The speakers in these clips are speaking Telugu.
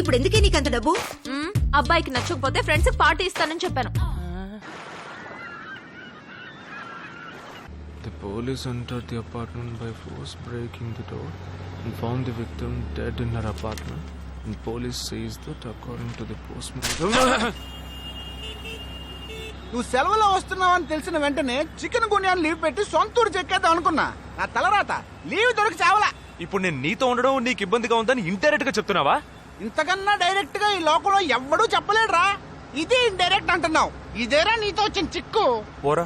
ఇప్పుడు ఎందుకే నీకంత డబ్బు? అబ్బాయికి నచ్చకపోతే ఫ్రెండ్స్ కి పార్టీ ఇస్తానని చెప్పాను. The police entered the apartment by force, breaking the door and found the victim dead in her apartment. And police says that according to the postmortem. నువ్వు సెలవులో వస్తున్నావని తెలిసిన వెంటనే చికెన్ గున్యాన్ని లీవ్ పెట్టి సొంతూరు చెక్కేద్దాం అనుకున్నా. నా తలరాత లీవ్ దొరికి చావలా. ఇప్పుడు నేను నీతో ఉండడం నీకు ఇబ్బందిగా ఉందని ఇండైరెక్ట్ గా చెప్తున్నావా? ఇంతకన్నా డైరెక్ట్ గా ఈ లోకంలో ఎవ్వడూ చెప్పలేడురా. ఇది ఇండైరెక్ట్ అంటున్నావు. ఇదేరా నీతో వచ్చిన చిక్కు. పోరా,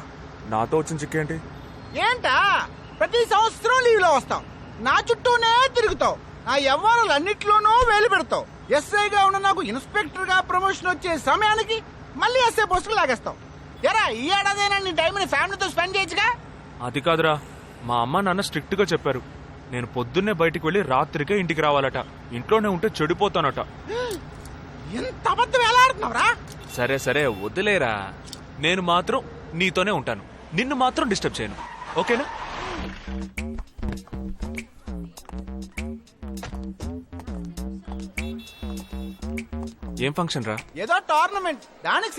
నాతో వచ్చిన చిక్కేంటి? ఏంటా ప్రతి సంవత్సరం లీవ్ లో వస్తావు, నా చుట్టూనే తిరుగుతావు, నా వ్యవహారాలన్నిట్లోనూ వేలు పెడతావు. ఎస్ఐగా ఉన్న నాకు ఇన్స్పెక్టర్ గా ప్రమోషన్ వచ్చే సమయానికి మళ్ళీ ఎస్ఐ పోస్టుకు లాగేస్తావు. ఎరా ఈ ఏడాదైనా నీ టైంని ఫ్యామిలీతో స్పెండ్ చేయొచ్చుగా. అది కాదురా, మా అమ్మ నాన్న స్ట్రిక్ట్ గా చెప్పారు. నేను పొద్దున్నే బయటికి వెళ్లి రాత్రికే ఇంటికి రావాలట. ఇంట్లోనే ఉంటే చెడిపోతానట. ఎంత అబద్ధం ఎలా ఆడుతున్నావురా? సరే సరే వదిలేరా, నేను మాత్రం నీతోనే ఉంటాను. నిన్ను మాత్రం డిస్టర్బ్ చేయను, ఓకేనా? ఏం ఫంక్షన్ రా? ఏదో టోర్నమెంట్, దానికి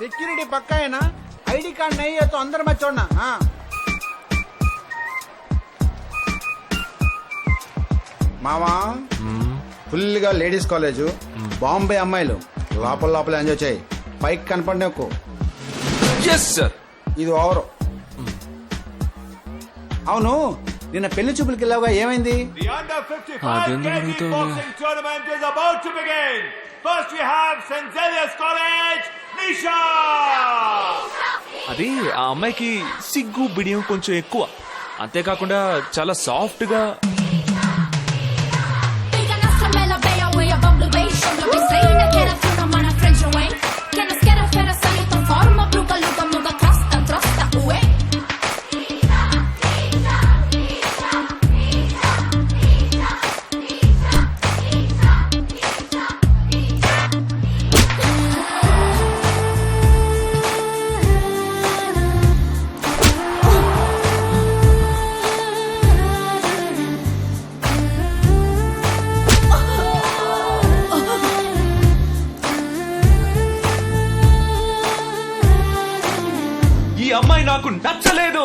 సెక్యూరిటీ పక్కా అయినా ఐడి కార్డ్ నయ్యేతో అందరు మర్చోన్నా. మామా ఫుల్ గా లేడీస్ కాలేజ్, బాంబే అమ్మాయిలు లోపల లోపల ఎంజాయ్ చేయి. పైకి కనపడి ఎక్కువ. ఇది ఓవర్. అవును, నిన్న పెళ్లి చూపులకి వెళ్ళావుగా, ఏమైంది? అది ఆ అమ్మాయికి సిగ్గు బిడియం కొంచెం ఎక్కువ. అంతేకాకుండా చాలా సాఫ్ట్ గా. ఈ అమ్మాయి నాకు నచ్చలేదు.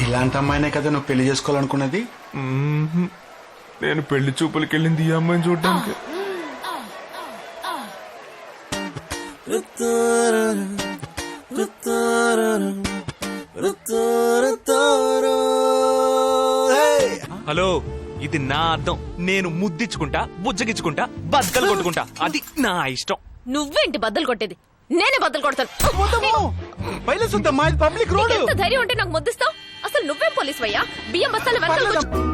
ఇలాంటి అమ్మాయినే కదా నువ్వు పెళ్లి చేసుకోవాలనుకున్నది? నేను పెళ్లి చూపులకి వెళ్ళింది ఈ అమ్మాయిని చూడడానికి. హలో, ఇది నా అర్థం. నేను ముద్దిచ్చుకుంటా, బుజ్జగిచ్చుకుంటా, బద్దలు కొట్టుకుంటా. అది నా ఇష్టం. నువ్వేంటి బద్దలు కొట్టేది? నేనే బద్దలు కొడతాను. Public road. ధైర్యం ఉంటే నాకు ముద్దిస్తావు? అసలు నువ్వే పోలీస్ వయ్యా? బియ్యం బస్తాలు వెనకాల